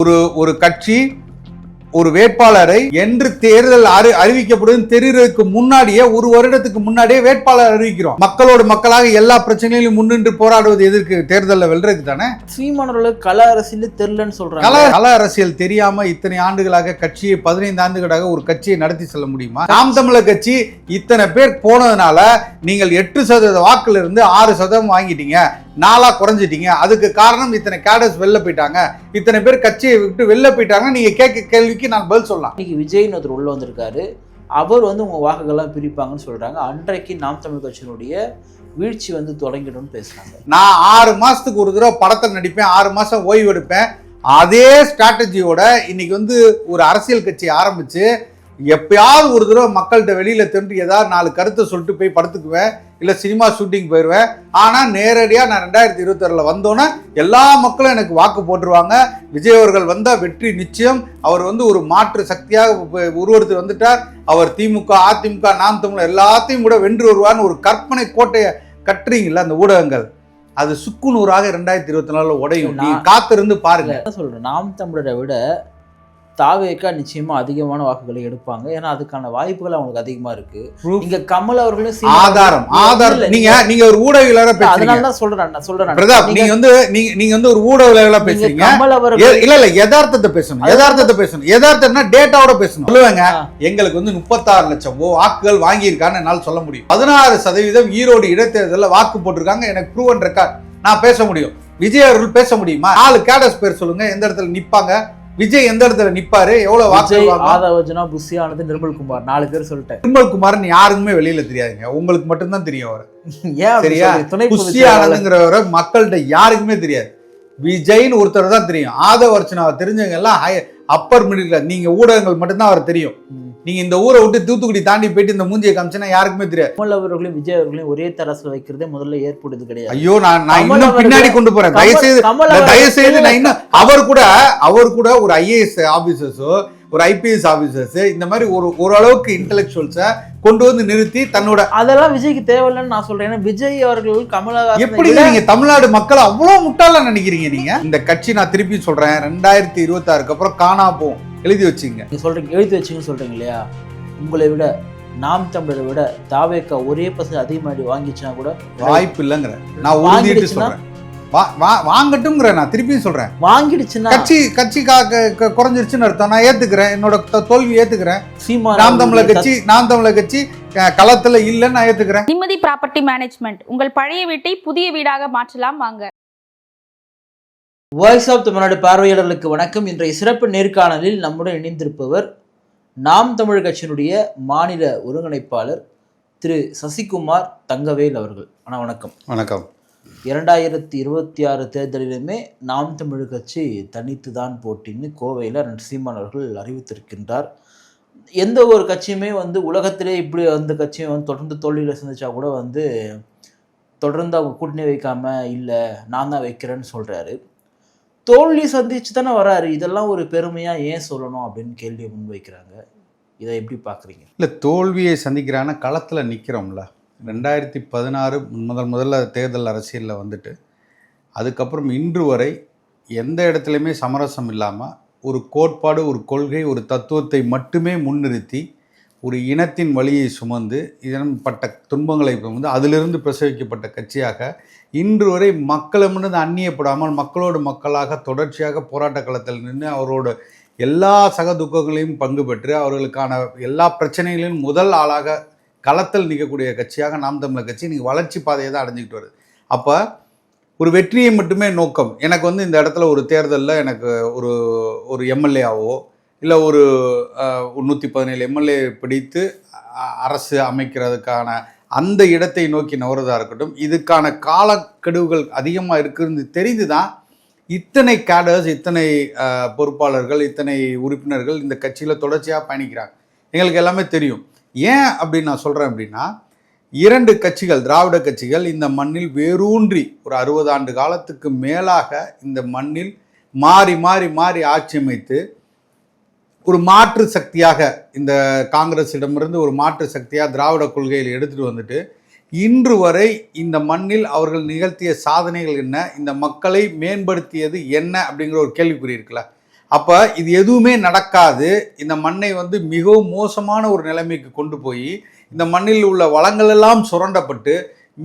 ஒரு கட்சி ஒரு வேட்பாளரை என்று தேர்தல் அறிவிக்கப்படும் தெரிகிறதுக்கு முன்னாடியே ஒரு வருடத்துக்கு முன்னாடியே வேட்பாளர் அறிவிக்கிறோம். மக்களோடு மக்களாக எல்லா பிரச்சனையிலும் முன்னின்று போராடுவது எதற்கு? தேர்தலில் வெல்றதுக்கு தானே. சீமானவர்களுக்கு கள அரசியல் தெரியலன்னு சொல்றாங்க. கள அரசியல் தெரியாம இத்தனை ஆண்டுகளாக கட்சியை 15 ஆண்டுகளாக ஒரு கட்சியை நடத்தி செல்ல முடியுமா? நாம் தமிழர் கட்சி இத்தனை பேர் போனதுனால நீங்கள் 8% வாக்குல இருந்து 6% வாங்கிட்டீங்க, 4 குறைஞ்சிட்டீங்க. அதுக்கு காரணம் இத்தனை கேடர்ஸ் வெளில போயிட்டாங்க, இத்தனை பேர் கட்சியை விட்டு வெளில போயிட்டாங்க. நீங்க கேட்க கேள்விக்கு நான் பதில் சொல்லலாம். இன்னைக்கு விஜய்னு ஒருத்தர் உள்ள வந்திருக்காரு. அவர் உங்க வாக்குகள்லாம் பிரிப்பாங்கன்னு சொல்றாங்க. அன்றைக்கு நாம் தமிழ் கட்சியினுடைய வீழ்ச்சி தொடங்கிடும்னு பேசுறாங்க. நான் 6 மாசத்துக்கு ஒரு தடவை படத்தை நடிப்பேன், 6 மாசம் ஓய்வு எடுப்பேன். அதே ஸ்ட்ராட்டஜியோட இன்னைக்கு ஒரு அரசியல் கட்சி ஆரம்பிச்சு எப்பயாவது ஒரு தடவை மக்கள்கிட்ட வெளியில தின்று ஏதாவது 4 கருத்தை சொல்லிட்டு போய் படத்துக்குவேன், இல்லை சினிமா ஷூட்டிங் போயிடுவேன். ஆனால் நேரடியாக நான் 2026 வந்தோன்னே எல்லா மக்களும் எனக்கு வாக்கு போட்டுருவாங்க. விஜய் அவர்கள் வந்தால் வெற்றி நிச்சயம். அவர் ஒரு மாற்று சக்தியாக உருவெடுத்து வந்துட்டார். அவர் திமுக, அதிமுக, நாம் தமிழர் எல்லாத்தையும் கூட வென்று வருவார்னு ஒரு கற்பனை கோட்டையை கட்டுறீங்களா அந்த ஊடகங்கள், அது சுக்குநூறாக 2024 உடையும். நீங்க காத்திருந்து பாருங்க. சொல்றேன், நாம் தமிழரை விட தாவேக்கா நிச்சயமா அதிகமான வாக்குகளை எடுப்பாங்க. ஏன்னா அதுக்கான வாய்ப்புகள் அவங்களுக்கு அதிகமா இருக்கு. இங்க கமல் அவர்களும் ஆதாரம் நீங்க ஒரு ஊடகவியலாளரா பேசுறீங்க. அதனால தான் சொல்றேன் பிரதாப், நீங்க ஒரு ஊடகவியலாளரா பேசுறீங்க. கமல் அவர்கள் இல்ல யதார்த்தத்தை பேசணும். யதார்த்தம்னா டேட்டாவோட பேசணும். சொல்லுவாங்க, எங்களுக்கு 36 லட்சம் வாக்குகள் வாங்கி இருக்கான்னு என்னால சொல்ல முடியும். 16% ஈரோடு இடைத்தேர்தலில் வாக்கு போட்டிருக்காங்க. எனக்கு ப்ரூவன் ரெக்கார்ட், நான் பேச முடியும். விஜய் அவர்கள் பேச முடியுமா? 4 கேடர்ஸ் பேர் சொல்லுங்க, எந்த இடத்துல நிப்பாங்க, விஜய் எந்த இடத்துல நிப்பாரு, எவ்வளவு வாக்கு? ஆதவர்ஜுனா, புஷியானது, நிர்மல்குமார், 4 பேர் சொல்லிட்டேன். நிர்மல்குமார் யாருக்குமே வெளியில தெரியாதுங்க, உங்களுக்கு மட்டும்தான் தெரியும். அவர் சரியா? புஷியானதுங்கிறவரை மக்கள்கிட்ட யாருக்குமே தெரியாது. விஜய்னு ஒருத்தர் தான் தெரியும். ஆதவர்ஜுனாவை தெரிஞ்சவங்க எல்லாம் அப்பர் மிடில் கிளாஸ். நீங்க ஊடகங்கள் மட்டும்தான் அவர் தெரியும். நீங்க இந்த ஊரை விட்டு தூத்துக்குடி தாண்டி போயிட்டு இந்த மூஞ்சியை காமிச்சா யாருக்குமே தெரியாது. கமல் அவர்களையும் விஜய் அவர்களையும் ஒரே தரசுல வைக்கிறதே முதல்ல ஏற்படுது கிடையாது. ஐயோ, நான் இன்னும் பின்னாடி கொண்டு போறேன். தயவுசெய்து நான் இன்னும் அவர் கூட ஒரு IAS ஆபீசர்ஸோ ஒரு IPS ஆபீசர்ஸ் இந்த மாதிரி ஓரளவுக்கு இன்டெலெக்சுவல்ஸை கொண்டு வந்து நிறுத்தி தன்னோட அதெல்லாம் விஜய்க்கு தேவையில்லைன்னு நான் சொல்றேன். ஏன்னா விஜய் அவர்கள் கமலஹாசன் எப்படி நீங்க தமிழ்நாடு மக்கள் அவ்வளவு முட்டாளா நினைக்கிறீங்க? நீங்க இந்த கட்சி, நான் திருப்பி சொல்றேன், 2026 அப்புறம் காணா போகும். எழுதி வச்சுங்க. நீங்க சொல்றீங்க எழுதி வச்சுங்கன்னு சொல்றீங்க இல்லையா? உங்களை விட நாம் தமிழரை விட தாவேக்கா ஒரே % அதிகமாடி வாங்கிச்சுன்னா கூட வாய்ப்பு இல்லைங்கிற நான் உறுதிட்டு சொல்றேன். வாங்கட்டும்ங்கிற நான் திருப்பியும் சொல்றேன். வாங்கிடுச்சுன்னா கட்சி குறைஞ்சிருச்சுன்னு அர்த்தம். நான் ஏத்துக்கிறேன், என்னோட தோல்வி ஏத்துக்கிறேன். நாம் தமிழர் கட்சி களத்துல இல்லைன்னு நான் ஏத்துக்கிறேன். நிம்மதி ப்ராப்பர்ட்டி மேனேஜ்மெண்ட், உங்கள் பழைய வீட்டை புதிய வீடாக மாற்றலாம் வாங்க. வாய்ஸ் ஆஃப் தமிழ்நாடு பார்வையாளர்களுக்கு வணக்கம். இன்றைய சிறப்பு நேர்காணலில் நம்முடன் இணைந்திருப்பவர் நாம் தமிழ் கட்சியினுடைய மாநில ஒருங்கிணைப்பாளர் திரு சசிகுமார் தங்கவேல் அவர்கள். ஆனால் வணக்கம். வணக்கம். 2026 தேர்தலிலுமே நாம் தமிழ் கட்சி தனித்து தான் போட்டின்னு கோவையில் சீமான் அவர்கள் அறிவித்திருக்கின்றார். எந்த ஒரு கட்சியுமே உலகத்திலே இப்படி அந்த கட்சியும் தொடர்ந்து தோல்வியில் சந்திச்சா கூட தொடர்ந்து அவங்க கூட்டணி வைக்காம இல்லை நான் தான் வைக்கிறேன்னு சொல்றாரு. தோல்வி சந்திச்சு தானே வராரு. இதெல்லாம் ஒரு பெருமையா ஏன் சொல்லணும் அப்படின்னு கேள்வியை முன்வைக்கிறாங்க. இதை எப்படி பார்க்குறீங்க? இல்லை, தோல்வியை சந்திக்கிறான களத்தில் நிற்கிறோம்ல. 2016 முதல்ல தேர்தல் அரசியலில் வந்துட்டு அதுக்கப்புறம் இன்று வரை எந்த இடத்துலையுமே சமரசம் இல்லாமல் ஒரு கோட்பாடு, ஒரு கொள்கை, ஒரு தத்துவத்தை மட்டுமே முன்னிறுத்தி ஒரு இனத்தின் வழியை சுமந்து இதன்பட்ட துன்பங்களை அதிலிருந்து பிரசவிக்கப்பட்ட கட்சியாக இன்று வரை மக்களிடமிருந்து அந்நியப்படாமல் மக்களோடு மக்களாக தொடர்ச்சியாக போராட்ட களத்தில் நின்று அவரோட எல்லா சக துக்கங்களையும் பங்கு பெற்று அவர்களுக்கான எல்லா பிரச்சனைகளையும் முதல் ஆளாக களத்தில் நிற்கக்கூடிய கட்சியாக நாம் தமிழர் கட்சி இன்னைக்கு வளர்ச்சி பாதையை தான் அடைஞ்சிக்கிட்டு வருது. அப்போ ஒரு வெற்றியை மட்டுமே நோக்கம். எனக்கு இந்த இடத்துல ஒரு தேர்தலில் எனக்கு ஒரு எம்எல்ஏவோ இல்லை ஒரு 117 எம்எல்ஏ பிடித்து அரசு அமைக்கிறதுக்கான அந்த இடத்தை நோக்கி நகர்வதாக இருக்கட்டும், இதுக்கான காலக்கெடுவுகள் அதிகமாக இருக்குன்னு தெரிந்து தான் இத்தனை கேடர்ஸ், இத்தனை பொறுப்பாளர்கள், இத்தனை உறுப்பினர்கள் இந்த கட்சியில் தொடர்ச்சியாக பயணிக்கிறாங்க. எங்களுக்கு எல்லாமே தெரியும். ஏன் அப்படின்னு நான் சொல்கிறேன் அப்படின்னா, 2 கட்சிகள், திராவிட கட்சிகள் இந்த மண்ணில் வேரூன்றி ஒரு 60 ஆண்டு காலத்துக்கு மேலாக இந்த மண்ணில் மாறி மாறி மாறி ஆட்சி அமைத்து ஒரு மாற்று சக்தியாக இந்த காங்கிரஸிடமிருந்து ஒரு மாற்று சக்தியாக திராவிட கொள்கையில் எடுத்துகிட்டு வந்துட்டு இன்று வரை இந்த மண்ணில் அவர்கள் நிகழ்த்திய சாதனைகள் என்ன, இந்த மக்களை மேம்படுத்தியது என்ன அப்படிங்கிற ஒரு கேள்விக்குறி இருக்குல்ல. அப்போ இது எதுவுமே நடக்காது. இந்த மண்ணை வந்து மிகவும் மோசமான ஒரு நிலைமைக்கு கொண்டு போய் இந்த மண்ணில் உள்ள வளங்கள் எல்லாம் சுரண்டப்பட்டு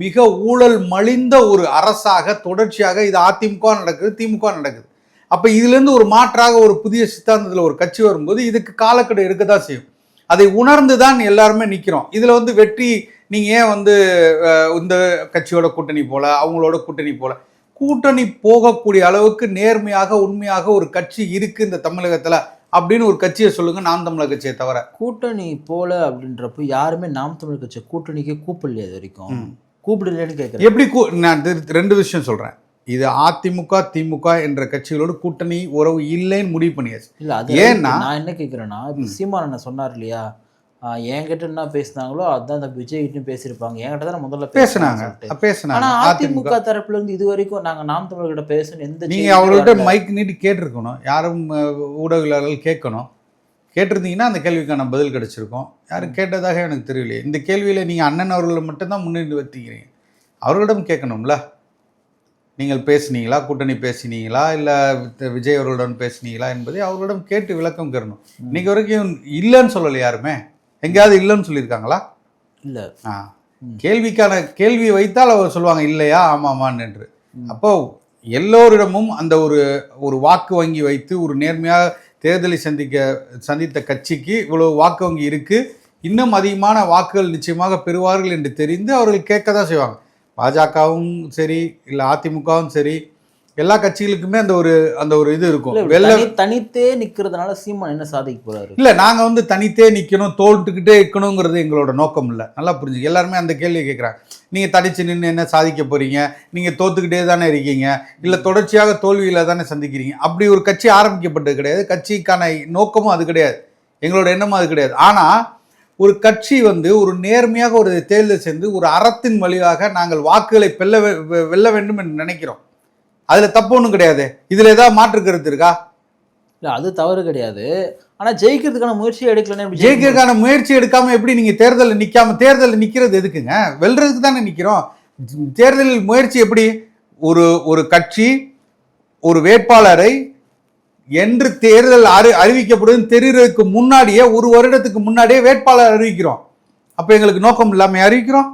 மிக ஊழல் மலிந்த ஒரு அரசாக தொடர்ச்சியாக இது அதிமுக நடக்குது, திமுக நடக்குது. அப்போ இதுலேருந்து ஒரு மாற்றாக ஒரு புதிய சித்தாந்தத்தில் ஒரு கட்சி வரும்போது இதுக்கு காலக்கெடு இருக்க தான் செய்யும். அதை உணர்ந்து தான் எல்லாருமே நிற்கிறோம். இதில் வந்து வெற்றி நீங்கள் ஏன் வந்து இந்த கட்சியோட கூட்டணி போல அவங்களோட கூட்டணி போல கூட்டணி போகக்கூடிய அளவுக்கு நேர்மையாக உண்மையாக ஒரு கட்சி இருக்குது இந்த தமிழகத்தில் அப்படின்னு ஒரு கட்சியை சொல்லுங்க, நாம் தமிழர் கட்சியை தவிர. கூட்டணி போல அப்படின்றப்போ யாருமே நாம் தமிழர் கட்சி கூட்டணிக்கே கூப்பிடலையே இது வரைக்கும். கூப்பிடலன்னு கேட்குறேன். எப்படி நான் 2 விஷயம் சொல்கிறேன். இது அதிமுக திமுக என்ற கட்சிகளோடு கூட்டணி உறவு இல்லைன்னு முடிவு பண்ணியாச்சு. இல்லை அது ஏன்னா நான் என்ன கேட்குறேன்னா, இப்போ சீமான் சொன்னார் இல்லையா, என்கிட்ட என்ன பேசினாங்களோ அதுதான் அந்த விஜய்கிட்ட பேசியிருப்பாங்க, என்கிட்ட தான் முதல்ல பேசினாங்க. ஆனால் அதிமுக தரப்புல இருந்து இது வரைக்கும் நாங்கள் நாம் தமிழர்கிட்ட பேசணும் எந்த நீங்கள் அவர்கள்ட்ட மைக் நீட்டி கேட்டிருக்கணும், யாரும் ஊடகவியலாளர்கள் கேட்கணும். கேட்டிருந்தீங்கன்னா அந்த கேள்விக்கான பதில் கிடைச்சிருக்கும். யாரும் கேட்டதாக எனக்கு தெரியலையே. இந்த கேள்வியில் நீங்கள் அண்ணன் அவர்களை மட்டும்தான் முன்னிட்டு வைத்திக்கிறீங்க. அவர்களிடம் கேட்கணும்ல, நீங்கள் பேசுனீங்களா, கூட்டணி பேசினீங்களா, இல்லை விஜய் அவர்களுடன் பேசுனீங்களா என்பதை அவர்களிடம் கேட்டு விளக்கம் பெறணும். இன்னைக்கு வரைக்கும் இல்லைன்னு சொல்லலை யாருமே. எங்கேயாவது இல்லைன்னு சொல்லியிருக்காங்களா? இல்லை. கேள்விக்கான கேள்வி வைத்தால் அவர் சொல்லுவாங்க இல்லையா ஆமாமான்னு என்று. அப்போ எல்லோரிடமும் அந்த ஒரு வாக்கு வங்கி வைத்து ஒரு நேர்மையாக தேர்தலை சந்தித்த கட்சிக்கு இவ்வளவு வாக்கு வங்கி இருக்குது, இன்னும் அதிகமான வாக்குகள் நிச்சயமாக பெறுவார்கள் என்று தெரிந்து அவர்கள் கேட்க தான் செய்வாங்க. பாஜகவும் சரி இல்லை அதிமுகவும் சரி எல்லா கட்சிகளுக்குமே அந்த ஒரு இது இருக்கும். தனித்தே நிற்கிறதுனால சீமான் என்ன சாதிக்க போறாரு? இல்லை, நாங்கள் வந்து தனித்தே நிற்கணும், தோல்ட்டுக்கிட்டே இருக்கணுங்கிறது எங்களோட நோக்கம் இல்லை. நல்லா புரிஞ்சுக்க. எல்லாருமே அந்த கேள்வியை கேட்குறாங்க. நீங்கள் தனிச்சு நின்று என்ன சாதிக்க போகிறீங்க, நீங்கள் தோத்துக்கிட்டே தானே இருக்கீங்க, இல்லை தொடர்ச்சியாக தோல்வியில் தானே சந்திக்கிறீங்க. அப்படி ஒரு கட்சி ஆரம்பிக்கப்பட்டது கிடையாது. கட்சிக்கான நோக்கமும் அது கிடையாது, எங்களோட எண்ணமும் அது கிடையாது. ஆனால் ஒரு கட்சி வந்து ஒரு நேர்மையாக ஒரு தேர்தல் சென்று ஒரு அறத்தின் வழியாக நாங்கள் வாக்குகளை வெல்ல வேண்டும் என்று நினைக்கிறோம். அதில் தப்பு ஒன்றும் கிடையாது. இதில் ஏதாவது மாற்று கருத்து இருக்கா? இல்லை, அது தவறு கிடையாது. ஆனால் ஜெயிக்கிறதுக்கான முயற்சியை எடுக்கலன்னு, ஜெயிக்கிறதுக்கான முயற்சி எடுக்காமல் எப்படி நீங்கள் தேர்தலில் நிற்காம, தேர்தலில் நிற்கிறது எதுக்குங்க? வெல்றதுக்கு தானே நிற்கிறோம். தேர்தலில் முயற்சி எப்படி? ஒரு கட்சி ஒரு வேட்பாளரை என்று தேர்தல் அறிவிக்கப்படுதுன்னு தெரிகிறதுக்கு முன்னாடியே 1 வருடத்துக்கு முன்னாடியே வேட்பாளர் அறிவிக்கிறோம். அப்போ எங்களுக்கு நோக்கம் இல்லாமல் அறிவிக்கிறோம்.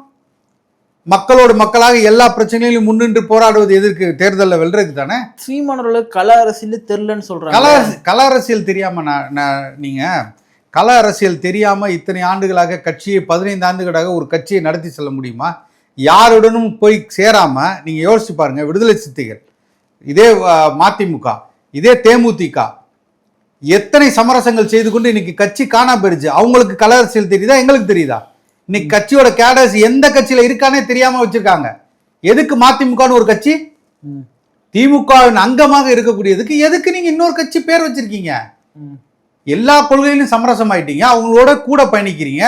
மக்களோடு மக்களாக எல்லா பிரச்சனையிலும் முன்னின்று போராடுவது எதற்கு? தேர்தலில் வெல்றதுக்கு தானே. சீமானவர்கள் கள அரசியல் தெரியலன்னு சொல்றாங்க. கள அரசியல் தெரியாம நீங்க கள அரசியல் தெரியாம இத்தனை ஆண்டுகளாக கட்சியை 15 ஆண்டுகளாக ஒரு கட்சியை நடத்தி செல்ல முடியுமா? யாருடனும் போய் சேராம நீங்க யோசிச்சு பாருங்க. விடுதலை சிறுத்தைகள், இதே மதிமுக, இதே தேமுதிக எத்தனை சமரசங்கள் செய்து கொண்டு இன்னைக்கு கட்சி காணாம போயிருச்சு. அவங்களுக்கு கள அரசியல் தெரியுதா? எங்களுக்கு தெரியுதா? இன்னைக்கு கட்சியோட கேடர்ஸ் எந்த கட்சியில இருக்கானே தெரியாம வச்சிருக்காங்க. எதுக்கு மதிமுகன்னு ஒரு கட்சி? திமுகவின் அங்கமாக இருக்கக்கூடியதுக்கு எதுக்கு நீங்க இன்னொரு கட்சி பேர் வச்சிருக்கீங்க? எல்லா கொள்கையிலும் சமரசம் ஆயிட்டீங்க, அவங்களோட கூட பயணிக்கிறீங்க,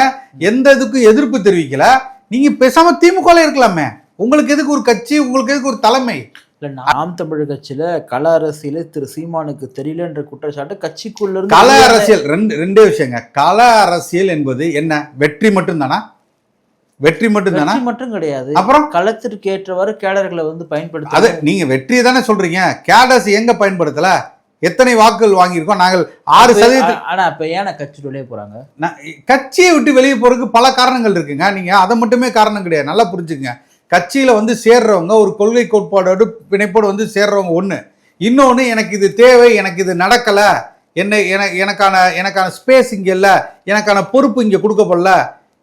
எந்த இதுக்கும் எதிர்ப்பு தெரிவிக்கல. நீங்க பேசாம திமுக இருக்கலாமே. உங்களுக்கு எதுக்கு ஒரு கட்சி? உங்களுக்கு எதுக்கு ஒரு தலைமை? நாம் தமிழர் கட்சியில கள அரசியல் திரு சீமானுக்கு தெரியலன்ற குற்றச்சாட்டு கட்சிக்குள்ள இருந்து. கள அரசியல் ரெண்டே விஷயங்க. கள அரசியல் என்பது என்ன? வெற்றி மட்டும் தானா? வெற்றி மட்டும் தானா? மட்டும் கிடையாது. அப்புறம் களத்திற்கு ஏற்றவாறு கேடர்களை வந்து பயன்படுத்த. அது நீங்க வெற்றி தானே சொல்றீங்க. கேடர்ஸ் எங்க பயன்படுத்தல? எத்தனை வாக்குகள் வாங்கியிருக்கோம் நாங்கள்? 6%. ஆனா இப்ப ஏன்னா கட்சி வெளியே போறாங்க? கட்சியை விட்டு வெளியே போறதுக்கு பல காரணங்கள் இருக்குங்க. நீங்க அதை மட்டுமே காரணம் கிடையாது. நல்லா புரிஞ்சுக்கங்க. கட்சியில வந்து சேர்றவங்க ஒரு கொள்கை கோட்பாடோடு பிணைப்போடு வந்து சேர்றவங்க ஒண்ணு. இன்னொன்னு, எனக்கு இது தேவை, எனக்கு இது நடக்கல, எனக்கான ஸ்பேஸ் இங்க இல்ல, எனக்கான பொறுப்பு இங்க கொடுக்கப்படல,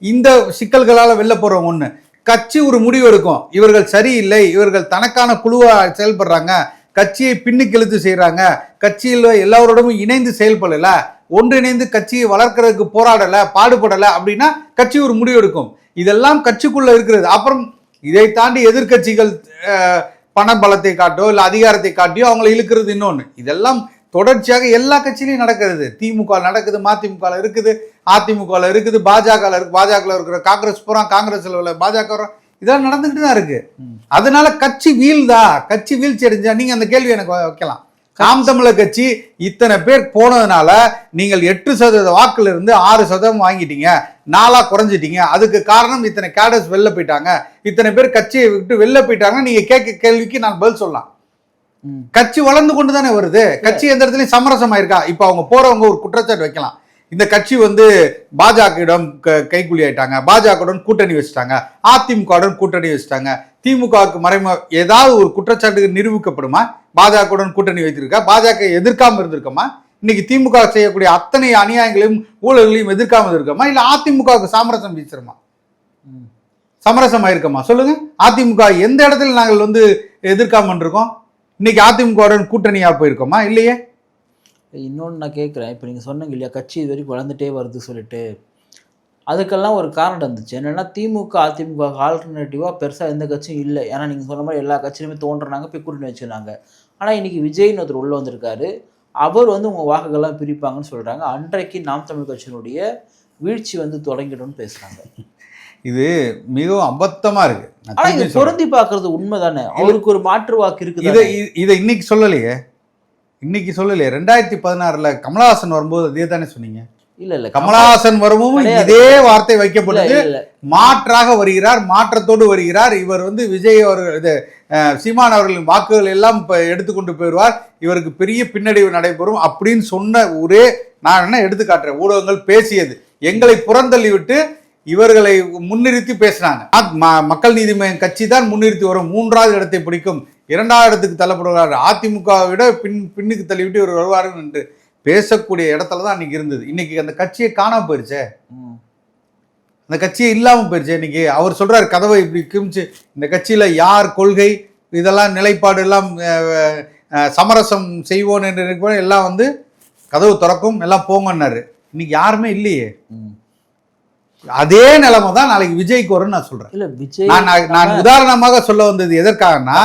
இந்த சிக்கல்களால வெளில போறவங்க ஒண்ணு. கட்சி ஒரு முடிவு எடுக்கும், இவர்கள் சரியில்லை, இவர்கள் தனக்கான குழுவா செயல்படுறாங்க, கட்சியை பின்னுக்கு இழுத்து செய்யறாங்க, கட்சியில் எல்லாரோடமும் இணைந்து செயல்படல, ஒன்றிணைந்து கட்சியை வளர்க்கறதுக்கு போராடல, பாடுபடல அப்படின்னா கட்சி ஒரு முடிவு எடுக்கும். இதெல்லாம் கட்சிக்குள்ள இருக்கிறது. அப்புறம் இதை தாண்டி எதிர்கட்சிகள் பண பலத்தை காட்டோ இல்லை அதிகாரத்தை காட்டியோ அவங்களை இழுக்கிறது இன்னொன்று. இதெல்லாம் தொடர்ச்சியாக எல்லா கட்சியிலையும் நடக்கிறது. திமுக நடக்குது, மதிமுக இருக்குது, அதிமுக இருக்குது, பாஜக இருக்கு, பாஜக இருக்கிற காங்கிரஸ் போறான், காங்கிரஸ்ல உள்ள பாஜக வரும். இதெல்லாம் நடந்துகிட்டு தான் இருக்கு. அதனால கட்சி வீழ்தா, கட்சி வீழ்ச்சி அடைஞ்சா நீங்க அந்த கேள்வி எனக்கு வைக்கலாம். நாம் தமிழர் கட்சி இத்தனை பேர் போனதுனால நீங்கள் 8% வாக்குல இருந்து 6% வாங்கிட்டீங்க, 4 குறைஞ்சிட்டீங்க. அதுக்கு காரணம் இத்தனை கேடர்ஸ் வெளில போயிட்டாங்க, இத்தனை பேர் கட்சியை விட்டு வெளில போயிட்டாங்க. நீங்க கேட்க கேள்விக்கு நான் பதில் சொல்லலாம். கட்சி வளர்ந்து கொண்டு தானே வருது. கட்சி எந்த இடத்துலயும் சமரசம் ஆயிருக்கா? இப்ப அவங்க போறவங்க ஒரு குற்றச்சாட்டு வைக்கலாம், இந்த கட்சி வந்து பாஜகவிடம் கைக்கூலி ஆயிட்டாங்க, பாஜகவுடன் கூட்டணி வச்சுட்டாங்க, அதிமுகவுடன் கூட்டணி வச்சுட்டாங்க, திமுகவுக்கு மறைமுக ஏதாவது ஒரு குற்றச்சாட்டு நிரூபிக்கப்படுமா? பாஜகவுடன் கூட்டணி வைத்திருக்கா? பாஜக எதிர்க்காம இருந்திருக்கோமா? இன்னைக்கு திமுக செய்யக்கூடிய அத்தனை அநியாயங்களையும் ஊழல்களையும் எதிர்க்காம இருக்கோமா? இல்ல அதிமுகவுக்கு சாமரசம் வீசுறோமா? சமரசம் ஆயிருக்கோமா சொல்லுங்க. அதிமுக எந்த இடத்துல நாங்கள் வந்து எதிர்க்காம இருக்கோம்? இன்னைக்கு அதிமுகவுடன் கூட்டணியா போயிருக்கோமா? இல்லையே. இன்னொன்று நான் கேட்குறேன், இப்போ நீங்கள் சொன்னீங்க இல்லையா கட்சி இது வரைக்கும் வளர்ந்துட்டே வருது சொல்லிட்டு, அதுக்கெல்லாம் ஒரு காரணம் இருந்துச்சு. என்னென்னா திமுக அதிமுக ஆல்டர்னேட்டிவாக பெருசாக எந்த கட்சியும் இல்லை. ஏன்னா நீங்கள் சொன்ன மாதிரி எல்லா கட்சியிலுமே தோன்றுறாங்க, போய் கூட்டணி வச்சுருந்தாங்க. ஆனால் இன்றைக்கி விஜய்னு ஒருத்தர் உள்ளே வந்திருக்காரு, அவர் வந்து உங்கள் வாக்குகள்லாம் பிரிப்பாங்கன்னு சொல்கிறாங்க. அன்றைக்கு நாம் தமிழ் கட்சியினுடைய வீழ்ச்சி வந்து தொடங்கிடும்னு பேசுகிறாங்க. இது மிகவும் அபத்தமா இருக்கு. ஆனால் இது பொருந்தி பார்க்கறது உண்மை தானே? அவருக்கு ஒரு மாற்று வாக்கு இருக்குது. இதை இன்னைக்கு சொல்லலையே, இன்னைக்கு சொல்லலையே. 2016 கமலஹாசன் வரும்போது அதே தானே சொன்னீங்க. இல்ல கமலஹாசன் வரும்போது இதே வார்த்தை வைக்கப்பட்டது. மாற்றாக வருகிறார், மாற்றத்தோடு வருகிறார். இவர் வந்து விஜய் அவர்கள் இது சீமான் அவர்களின் வாக்குகள் எல்லாம் எடுத்துக்கொண்டு போயிடுவார், இவருக்கு பெரிய பின்னடைவு நடைபெறும் அப்படின்னு சொன்ன ஒரே நான் என்ன எடுத்து காட்டுறேன். ஊடகங்கள் பேசியது, எங்களை புறந்தள்ளி விட்டு இவர்களை முன்னிறுத்தி பேசினாங்க. மக்கள் நீதி மய்யம் கட்சி தான் முன்னிறுத்தி வரும், 3வது இடத்தை பிடிக்கும், 2வது இடத்துக்கு தள்ளப்படுவார், அதிமுகவை விட பின்னுக்கு தள்ளிவிட்டு இவர் வருவார்கள் என்று பேசக்கூடிய இடத்துல தான் அன்னைக்கு இருந்தது. இன்னைக்கு அந்த கட்சியை காணாம போயிருச்சே, அந்த கட்சியை இல்லாம போயிருச்சு. இன்னைக்கு அவர் சொல்றாரு கதவை இப்படி கிமிச்சு, இந்த கட்சியில யார் கொள்கை இதெல்லாம் நிலைப்பாடு எல்லாம் சமரசம் செய்வோம் என்று எல்லாம் வந்து கதவு திறக்கும் எல்லாம் போங்கன்னாரு. இன்னைக்கு யாருமே இல்லையே. அதே நிலைமை தான் நாளைக்கு விஜய்க்கு வரும்னு நான் சொல்றேன். இல்ல விஜய் நான் உதாரணமாக சொல்ல வந்தது எதற்காகனா,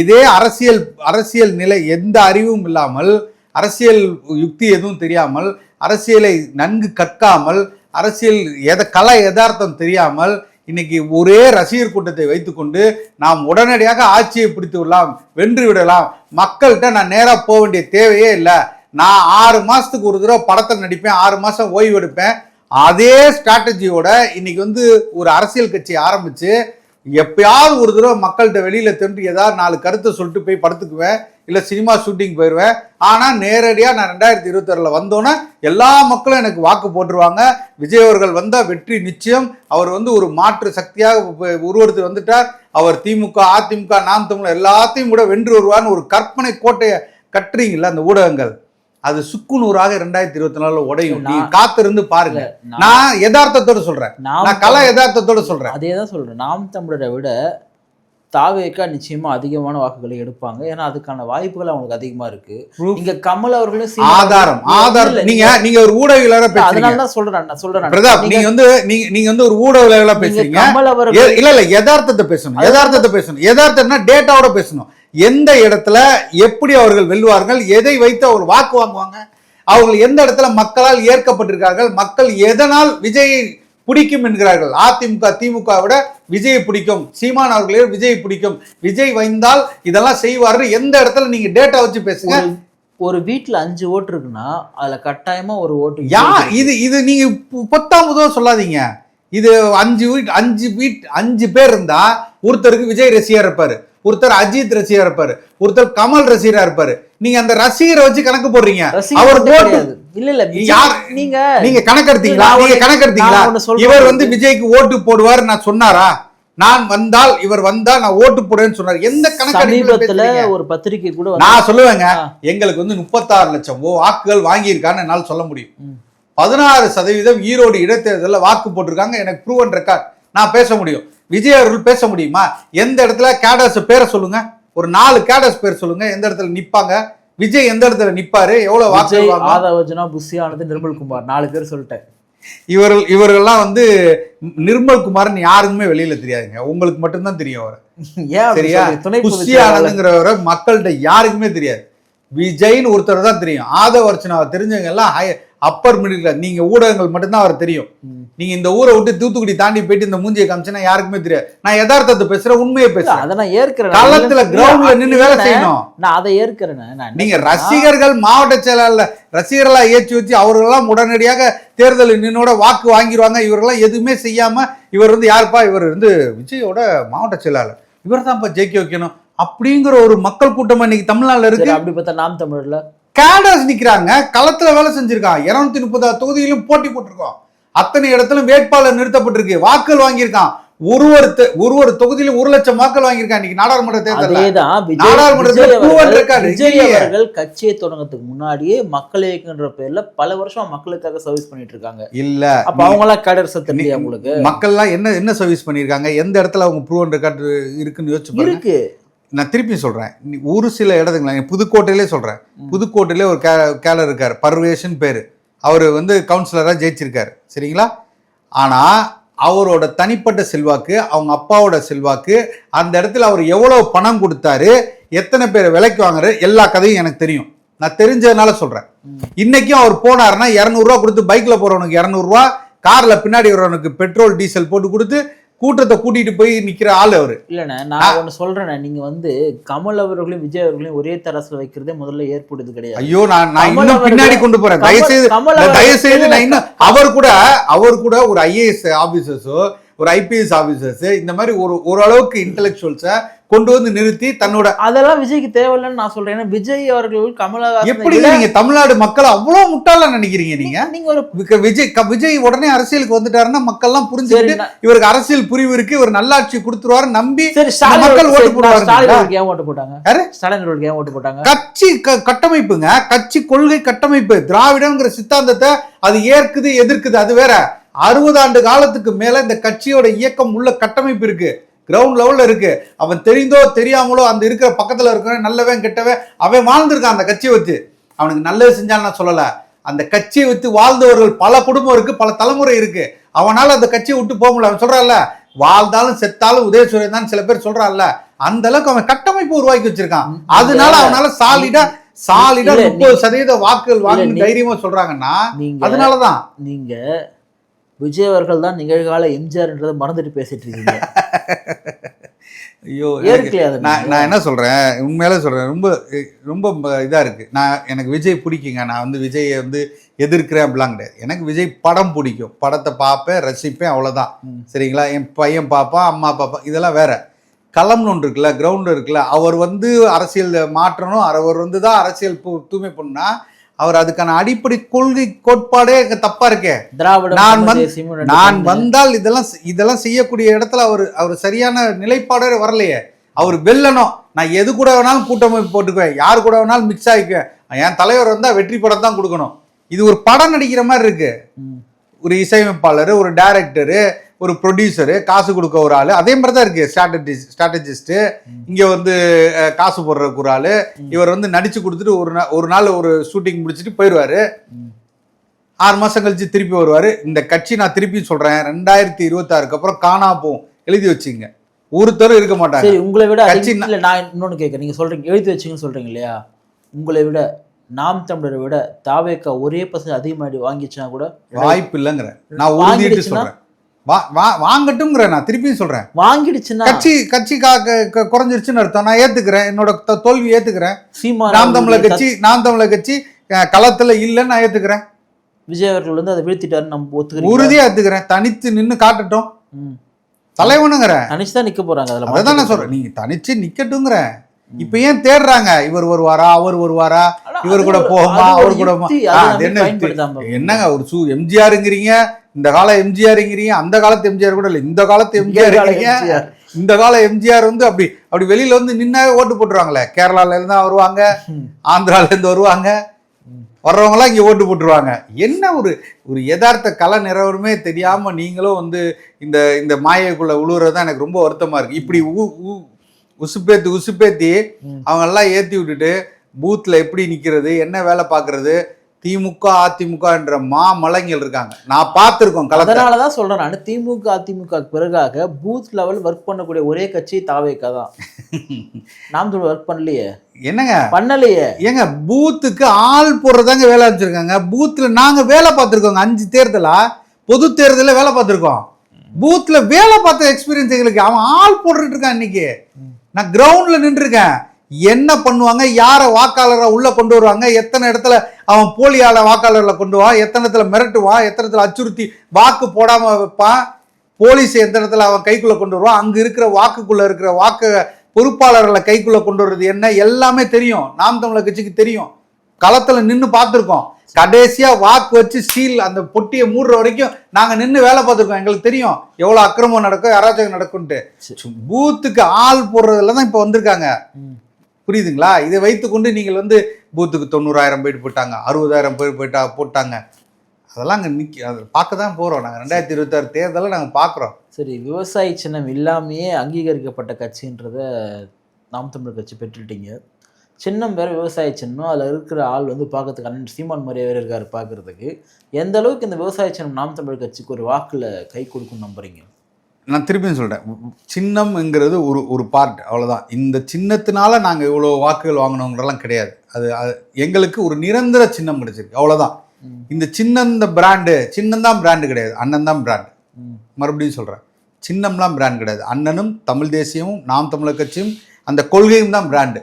இதே அரசியல் நிலை எந்த அறிவும் இல்லாமல், அரசியல் யுக்தி எதுவும் தெரியாமல், அரசியலை நன்கு கற்காமல், அரசியல் கல யதார்த்தம் தெரியாமல் இன்னைக்கு ஒரே ரசிகர் கூட்டத்தை வைத்துக்கொண்டு நாம் உடனடியாக ஆட்சியை பிடித்து விடலாம், வென்று விடலாம், மக்கள்கிட்ட நான் நேராக போக வேண்டிய தேவையே இல்லை, நான் 6 மாசத்துக்கு ஒரு தடவை படத்தை நடிப்பேன், 6 மாசம் ஓய்வு எடுப்பேன், அதே ஸ்ட்ராட்டஜியோட இன்னைக்கு வந்து ஒரு அரசியல் கட்சி ஆரம்பிச்சு எப்பயாவது ஒரு தடவை மக்கள்கிட்ட வெளியில தோன்றி ஏதாவது 4 கருத்தை சொல்லிட்டு போய் படத்துக்குவேன், இல்லை சினிமா ஷூட்டிங் போயிடுவேன். ஆனால் நேரடியாக நான் 2026 வந்தோன்னே எல்லா மக்களும் எனக்கு வாக்கு போட்டுருவாங்க, விஜய் அவர்கள் வந்தால் வெற்றி நிச்சயம், அவர் வந்து ஒரு மாற்று சக்தியாக உருவெடுத்து வந்துட்டார், அவர் திமுக அதிமுக நாம் தமிழ் எல்லாத்தையும் கூட வென்று வருவார்னு ஒரு கற்பனை கோட்டையை கட்டுறீங்கல்ல அந்த ஊடகங்கள், அது சுக்குநூறாக 2024 உடையும். நீ காத்திருந்து பாருங்க. நான் யதார்த்தத்தோட சொல்றேன், நான் கல யதார்த்தத்தோட சொல்றேன். அதேதான் சொல்றேன். நாம் தமிழரை விட தாவேக்கா நிச்சயமா அதிகமான வாக்குகளை எடுப்பாங்க. ஏன்னா அதுக்கான வாய்ப்புகள் அவங்களுக்கு அதிகமா இருக்கு. இங்க கமல் அவர்களும் ஆதாரம் நீங்க ஒரு ஊடகவியலாளரா பேசுறீங்க. அதனால தான் சொல்றேன் பிரதாப், நீங்க வந்து ஒரு ஊடகவியலாளரா பேசுறீங்க. கமல் அவர்கள் இல்ல யதார்த்தத்தை பேசணும். யதார்த்தம்னா டேட்டாவோட பேசணும். எந்த இடத்துல எப்படி அவர்கள் வெல்வார்கள், எதை வைத்து அவர் வாக்கு வாங்குவாங்க, அவங்க எந்த இடத்துல மக்களால் ஏற்கப்பட்டிருக்கார்கள், மக்கள் எதனால் விஜயை பிடிக்கும் என்கிறார்கள். அதிமுக திமுக விட விஜயை பிடிக்கும், சீமான் அவர்களே விஜய் பிடிக்கும், விஜய் வந்தால் இதெல்லாம் செய்வார்கள், எந்த இடத்துல நீங்க டேட்டா வச்சு பேசுங்க. ஒரு வீட்டுல 5 ஓட்டு இருக்குன்னா அதுல கட்டாயமா ஒரு ஓட்டு இது நீங்க 10ஆம் சொல்லாதீங்க. இது 5 பேர் இருந்தா ஒருத்தருக்கு விஜய் ரசிகர் இருப்பாரு, ஒருத்தர் அஜித் ரசிகர் இருப்பாரு, ஒருத்தர் கமல் ரசிகரா இருப்பாரு. நீங்க அந்த ரசிகரை வச்சு கணக்கு போடுறீங்க. அவர் இல்ல நீங்க கணக்கெடுத்தீங்களா? இவர் வந்து விஜய்க்கு ஓட்டு போடுவார் நான் சொன்னாரா? நான் வந்தால் இவர் வந்தா நான் ஓட்டு போடுவேன்னு சொன்னார். எந்த கணக்கு ஒரு பத்திரிகை கூட நான் சொல்லுவேங்க, எங்களுக்கு வந்து 36 லட்சம் வாக்குகள் வாங்கியிருக்கான்னு என்னால் சொல்ல முடியும். 16% ஈரோடு இடைத்தேர்தலில் வாக்கு போட்டிருக்காங்க, எனக்கு ப்ரூவன் ரெக்கார்ட், நான் பேச முடியும். விஜய் அவர்கள் பேச முடியுமா? எந்த இடத்துல கேடர்ஸ் பேரை சொல்லுங்க, ஒரு 4 கேடர்ஸ் பேர் சொல்லுங்க, எந்த இடத்துல நிப்பாங்க, விஜய் எந்த இடத்துல நிப்பாரு, எவ்வளவு வாக்கு, ஆதவர்ஜுனா, புஷியானது, நிர்மல்குமார் 4 பேர் சொல்லிட்டேன். இவர்கள்லாம் வந்து நிர்மல்குமார்னு யாருக்குமே வெளியில தெரியாதுங்க, உங்களுக்கு மட்டும்தான் தெரியும் அவர். சரியா? புஷியானதுங்கிறவரை மக்கள்கிட்ட யாருக்குமே தெரியாது. விஜய்னு ஒருத்தர் தான் தெரியும். ஆதவர்ஜுனாவை தெரிஞ்சவங்க எல்லாம் அப்பர் மிடில் கிளாஸ். நீங்க ஊடகங்கள் மட்டும்தான் அவர் தெரியும். நீங்க இந்த ஊரை விட்டு தூத்துக்குடி தாண்டி போயிட்டு இந்த மூஞ்சியை காமிச்சுன்னா யாருக்குமே தெரியாது. நான் யதார்த்தத்தை பேசுறேன், உண்மையை பேசுறேன். அதை நான் ஏற்கிறேன். களத்துல கிரவுண்ட்ல நின்று வேலை செய்யணும். நான் அதை ஏற்கிறேன். நீங்க ரசிகர்கள் மாவட்ட செயலாளர் ரசிகர்களா ஏற்றி வச்சு அவர்களெல்லாம் உடனடியாக தேர்தலில் நின்னோட வாக்கு வாங்கிடுவாங்க. இவரெல்லாம் எதுவுமே செய்யாம இவர் வந்து யாருப்பா, இவர் வந்து விஜயோட மாவட்ட செயலாளர், இவர் தான்ப்பா ஜெயிக்க வைக்கணும் அப்படிங்கிற ஒரு மக்கள் கூட்டம் இன்னைக்கு தமிழ்நாட்டுல இருக்கு. அப்படி பார்த்தா நாம் தமிழர்ல கேடர்ஸ் நிக்கிறாங்க, களத்துல வேலை செஞ்சிருக்கான். 230 தொகுதியிலும் போட்டி போட்டிருக்கோம். அத்தனை இடத்துல வேட்பாளர் நிறுத்தப்பட்டிருக்கு, வாக்குகள் வாங்கியிருக்கான். ஒரு தொகுதியிலும் 1 லட்சம் வாக்குகள் வாங்கியிருக்கான். இன்னைக்கு நாடாளுமன்ற விஜய் அவர்கள் கட்சியை தொடங்கறதுக்கு முன்னாடியே மக்கள் இயக்குன்ற பேர்ல பல வருஷம் மக்களுக்காக சர்வீஸ் பண்ணிட்டு இருக்காங்க. இல்ல அப்ப அவங்க எல்லாம் கேடர் சத்தம் உங்களுக்கு மக்கள் எல்லாம் என்ன சர்வீஸ் பண்ணிருக்காங்க, எந்த இடத்துல அவங்க ப்ரூவ் ரெக்கார்ட் இருக்குன்னு யோசிச்சு இருக்கு. நான் திருப்பி சொல்றேன், ஒரு சில இடத்துக்கு புதுக்கோட்டையிலே சொல்றேன். புதுக்கோட்டையிலே ஒரு கேலர் இருக்காரு, பர்வேஷன் பேரு. அவர் கவுன்சிலரா ஜெயிச்சிருக்காரு, சரிங்களா? ஆனா அவரோட தனிப்பட்ட செல்வாக்கு, அவங்க அப்பாவோட செல்வாக்கு, அந்த இடத்துல அவர் எவ்வளவு பணம் கொடுத்தாரு, எத்தனை பேர் விலைக்கு வாங்குறாரு, எல்லா கதையும் எனக்கு தெரியும். நான் தெரிஞ்சதுனால சொல்றேன். இன்னைக்கும் அவர் போனாருன்னா 200 ரூபா கொடுத்து, பைக்ல போறவனுக்கு 200 ரூபா, கார்ல பின்னாடி வரவனுக்கு பெட்ரோல் டீசல் போட்டு கொடுத்து கூட்டத்தை கூட்டிட்டு போய் நிக்கிற ஆள் அவரு. இல்லண்ணே, நான் ஒண்ணு சொல்றேன், நீங்க கமல் அவர்களையும் விஜய் அவர்களையும் ஒரே தரசுல வைக்கிறதே முதல்ல ஏற்படுது கிடையாது. ஐயோ, நான் இன்னும் பின்னாடி கொண்டு போறேன். தயவுசெய்து நான் இன்னும் அவர் கூட ஒரு IAS ஆபீசர்ஸோ ஒரு IPS ஆபீசர்ஸ் இந்த மாதிரி ஓரளவுக்கு இன்டெலெக்சுவல்ஸை கொண்டு வந்து நிறுத்தி தன்னோட அதெல்லாம் விஜய்க்கு தேவையில்லைன்னு நான் சொல்றேன். ஏன்னா விஜய் அவர்கள் கமலஹாசன் எப்படி நீங்க தமிழ்நாடு மக்கள் அவ்வளவு முட்டாள நினைக்கிறீங்க? நீங்க ஒரு விஜய் உடனே அரசியலுக்கு வந்துட்டாருன்னா மக்கள் எல்லாம் புரிஞ்சுக்கிட்டு இவருக்கு அரசியல் புரிவு இருக்கு, இவர் நல்லாட்சி கொடுத்துருவாரு நம்பி மக்கள் ஓட்டு போடுவாங்க. ஏன் ஓட்டு போட்டாங்க? ஸ்டாலின் ஏன் ஓட்டு போட்டாங்க? கட்சி கட்டமைப்புங்க, கட்சி கொள்கை கட்டமைப்பு, திராவிடங்கிற சித்தாந்தத்தை அது ஏற்குது எதிர்க்குது, அது வேற. 60 ஆண்டு காலத்துக்கு மேல இந்த கட்சியோட இயக்கம் உள்ள கட்டமைப்பு இருக்கு, கிரவுண்ட் லெவல்ல இருக்கு. அவன் தெரிந்தோ தெரியாமலோ அந்த இருக்கிற பக்கத்துல இருக்கிற நல்லவன் கெட்டவன் அவன் வாழ்ந்திருக்கான் அந்த கட்சியை வச்சு. அவனுக்கு நல்லது செஞ்சாலும் நான் சொல்லல, அந்த கட்சியை வச்சு வாழ்ந்தவர்கள் பல குடும்பம் இருக்கு, பல தலைமுறை இருக்கு. அவனால அந்த கட்சியை விட்டு போக முடியல. அவன் சொல்றான்ல, வாழ்ந்தாலும் செத்தாலும் உதயசூரியன் தான் சில பேர் சொல்றான்ல, அந்த அளவுக்கு அவன் கட்டமைப்பு உருவாக்கி வச்சிருக்கான். அதனால அவனால சாலிடா 30% வாக்குகள் வாங்கி தைரியமா சொல்றாங்கன்னா அதனாலதான். நீங்க விஜய் அவர்கள் தான் நிகழ்கால எம்ஜிஆர்ன்றதை மறந்துட்டு பேசிட்டு இருக்கீங்க. ஐயோ, நான் என்ன சொல்றேன், உண்மையில சொல்றேன், ரொம்ப ரொம்ப இதா இருக்கு. எனக்கு விஜய் பிடிக்குங்க. நான் விஜயை எதிர்க்கிறேன் அப்படிலாம் கிடையாது. எனக்கு விஜய் படம் பிடிக்கும், படத்தை பார்ப்பேன், ரசிப்பேன், அவ்வளவுதான், சரிங்களா? என் பையன் பார்ப்பான், அம்மா பார்ப்பான், இதெல்லாம் வேற. களம்னு ஒன்று இருக்குல்ல, கிரவுண்ட் இருக்குல்ல, அவர் அரசியல் மாற்றணும், அவர் தான் அரசியல் தூய்மை பண்ணா அவர் அதுக்கான அடிப்படை கொள்கை கோட்பாடே தப்பா இருக்கே. நான் வந்தால் இதெல்லாம் செய்யக்கூடிய இடத்துல அவர் சரியான நிலைப்பாடே வரலையே. அவர் வெல்லணும், நான் எது கூட வேணாலும் கூட்டமைப்பு போட்டுக்குவேன், யாரு கூட வேணாலும் மிக்ஸ் ஆகிக்குவேன், என் தலைவர் வந்தா வெற்றி படம் தான் கொடுக்கணும். இது ஒரு படம் நடிக்கிற மாதிரி இருக்கு. ஒரு இசையமைப்பாளர், ஒரு டைரக்டரு, ஒரு ப்ரொடியூசரு, காசு கொடுக்க ஒரு ஆளு, அதே மாதிரி தான் இருக்கு. ஸ்ட்ராட்டஜிஸ்ட் இங்க காசு போடுறதுக்கு ஒரு ஆளு, இவர் நடிச்சு கொடுத்துட்டு ஒரு நாள் ஒரு ஷூட்டிங் முடிச்சுட்டு போயிடுவாரு. 6 மாசம் கழிச்சு திருப்பி வருவாரு. இந்த கட்சி நான் திருப்பி சொல்றேன், 2026 அப்புறம் காணா போகும், எழுதி வச்சுங்க. ஒருத்தரும் இருக்க மாட்டாங்க. உங்களை விட கட்சி நான் இன்னொன்னு கேட்க, நீங்க சொல்றீங்க எழுதி வச்சுங்கன்னு சொல்றீங்க இல்லையா? உங்களை விட நாம் தமிழரை விட தாவேக்கா ஒரே % அதிகமாடி வாங்கிச்சுன்னா கூட வாய்ப்பு இல்லைங்கிற நான் உறுதிட்டு சொல்றேன். வாங்கட்டும்ங்கிற நான் திருப்பியும் சொல்றேன். வாங்கிடுச்சுன்னா கட்சி குறைஞ்சிருச்சுன்னு அர்த்தம். நான் ஏத்துக்கிறேன், என்னோட தோல்வி ஏத்துக்கிறேன். நாம் தமிழர் கட்சி களத்துல இல்லைன்னு நான் ஏத்துக்கிறேன். விஜய் அவர்கள் அதை வீழ்த்திட்டாரு, நம்ம ஒத்துக்கிறேன், உறுதியா ஏத்துக்கிறேன். தனித்து நின்னு காட்டட்டும் தலைவனுங்கிற. தனிச்சு தான் நிக்க போறாங்க. அதான் நான் சொல்றேன், நீங்க தனிச்சு நிக்கட்டுங்கிற. இப்ப ஏன் தேடுறாங்க? இவர் வருவாரா, அவர் வருவாரா, இவர் கூட போகுமா, அவர் கூட என்னங்க ஒரு எம்ஜிஆருங்கிறீங்க, இந்த கால எம்ஜிஆருங்கிறீங்க, அந்த காலத்து எம்ஜிஆர் கூட இல்ல, இந்த காலத்து எம்ஜிஆருங்கிறீங்க. இந்த கால எம்ஜிஆர் அப்படி வெளியில நின்னா ஓட்டு போட்டுருவாங்களே. கேரளால இருந்து வருவாங்க, ஆந்திரால இருந்து வருவாங்க, வர்றவங்க எல்லாம் இங்க ஓட்டு போட்டுருவாங்க. என்ன ஒரு யதார்த்த கலை நிறவருமே தெரியாம நீங்களும் இந்த மாயைக்குள்ள உழுவுறதுதான் எனக்கு ரொம்ப வருத்தமா இருக்கு. இப்படி உசுப்பேத்தி அவங்க எல்லாம் ஏத்தி விட்டுட்டு பூத்ல எப்படி நிக்கிறது, என்ன வேலை பாக்குறது, திமுக அதிமுக என்ற மாமலைங்கள் இருக்காங்க. நான் பார்த்திருக்கோம். அதனாலதான் சொல்றேன் நான், DMK AIADMK பிறகாக booth level work பண்ணக்கூடிய ஒரே கட்சி தாவேக்கா தான். நாம் தமிழர் ஒர்க் பண்ணலையே. என்னங்க பண்ணலையே? ஏங்க பூத்துக்கு ஆள் போடுறதாங்க வேலை வச்சிருக்காங்க. பூத்ல நாங்க வேலை பார்த்திருக்கோங்க. 5 தேர்தலா பொது தேர்தல வேலை பார்த்திருக்கோம். பூத்ல வேலை பார்த்த எக்ஸ்பீரியன்ஸ் எங்களுக்கு. அவன் ஆள் போட்டுட்டு இருக்கான். இன்னைக்கு நான் கிரவுண்ட்ல நின்று இருக்கேன். என்ன பண்ணுவாங்க, யார வாக்காளரை உள்ள கொண்டு வருவாங்க, எத்தனை இடத்துல அவன் போலியால வாக்காளர்களை கொண்டு வா, எத்தனை இடத்துல மிரட்டுவான், எத்தனை இடத்துல அச்சுறுத்தி வாக்கு போடாம வைப்பான், போலீஸ் எந்த இடத்துல அவன் கைக்குள்ள கொண்டு வருவான், அங்க இருக்கிற வாக்குக்குள்ள இருக்கிற வாக்கு பொறுப்பாளர்களை கைக்குள்ள கொண்டு வர்றது என்ன எல்லாமே தெரியும். நாம் தமிழர் கட்சிக்கு தெரியும். களத்துல நின்று பார்த்துருக்கோம். கடைசியா வாக்கு வச்சு சீல் அந்த பொட்டியை மூடுற வரைக்கும் நாங்க நின்று வேலை பார்த்துருக்கோம். எங்களுக்கு தெரியும் எவ்வளவு அக்கிரமம் நடக்கும், அராஜகம் நடக்கும்ட்டு. பூத்துக்கு ஆள் போடுறதுல தான் இப்ப வந்திருக்காங்க. புரியுதுங்களா? இதை வைத்துக்கொண்டு நீங்கள் வந்து பூத்துக்கு 90,000 பேர் போட்டாங்க, 60,000 பேர் போட்டாங்க. அதெல்லாம் அங்கே அதை பார்க்க தான் போகிறோம். நாங்கள் 2026 தேர்தலில் நாங்கள் பார்க்குறோம். சரி, விவசாய சின்னம் இல்லாமையே அங்கீகரிக்கப்பட்ட கட்சின்றத நாம் தமிழர் கட்சி பெற்றுட்டீங்க. சின்னம் வேறு, விவசாய சின்னம். அதில் இருக்கிற ஆள் வந்து பார்க்கறதுக்கு அண்ணன் சீமான் மாதிரியே வேறு இருக்கார் பார்க்குறதுக்கு. எந்த அளவுக்கு இந்த விவசாய சின்னம் நாம் தமிழர் கட்சிக்கு ஒரு வாக்கில் கை கொடுக்கும் நம்புறீங்க? நான் திருப்பியும் சொல்கிறேன், சின்னம்ங்கிறது ஒரு பார்ட், அவ்வளோதான். இந்த சின்னத்தினால நாங்கள் இவ்வளோ வாக்குகள் வாங்கினோங்கிறலாம் கிடையாது. அது எங்களுக்கு ஒரு நிரந்தர சின்னம் கிடைச்சிருக்கு, அவ்வளோதான். இந்த சின்னம், இந்த பிராண்டு, சின்னம் தான் பிராண்டு கிடையாது, அண்ணன் தான் பிராண்டு. மறுபடியும் சொல்கிறேன், சின்னம்லாம் பிராண்ட் கிடையாது. அண்ணனும் தமிழ் தேசியமும் நாம் தமிழர் கட்சியும் அந்த கொள்கையும் தான் பிராண்டு.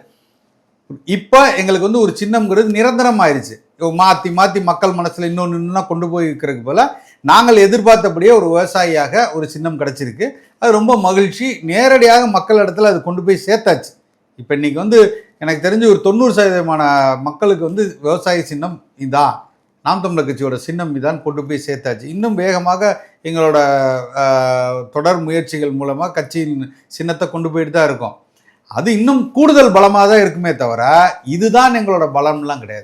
இப்போ எங்களுக்கு வந்து ஒரு சின்னம்ங்கிறது நிரந்தரம் ஆயிடுச்சு. மாற்றி மாற்றி மக்கள் மனசில் இன்னொன்று கொண்டு போய் இருக்கிறதுக்கு போல நாங்கள் எதிர்பார்த்தபடியே ஒரு விவசாயியாக ஒரு சின்னம் கிடச்சிருக்கு. அது ரொம்ப மகிழ்ச்சி. நேரடியாக மக்கள் இடத்துல அது கொண்டு போய் சேர்த்தாச்சு. இப்போ இன்றைக்கி வந்து எனக்கு தெரிஞ்சு ஒரு 90% மக்களுக்கு வந்து விவசாய சின்னம் இதான், நாம் தமிழர் கட்சியோட சின்னம் இதான் கொண்டு போய் சேர்த்தாச்சு. இன்னும் வேகமாக எங்களோட தொடர் முயற்சிகள் மூலமாக கட்சியின் சின்னத்தை கொண்டு போயிட்டு தான் இருக்கோம். அது இன்னும் கூடுதல் பலமாக தான் இருக்குமே தவிர இதுதான் எங்களோட பலம்லாம் கிடையாது.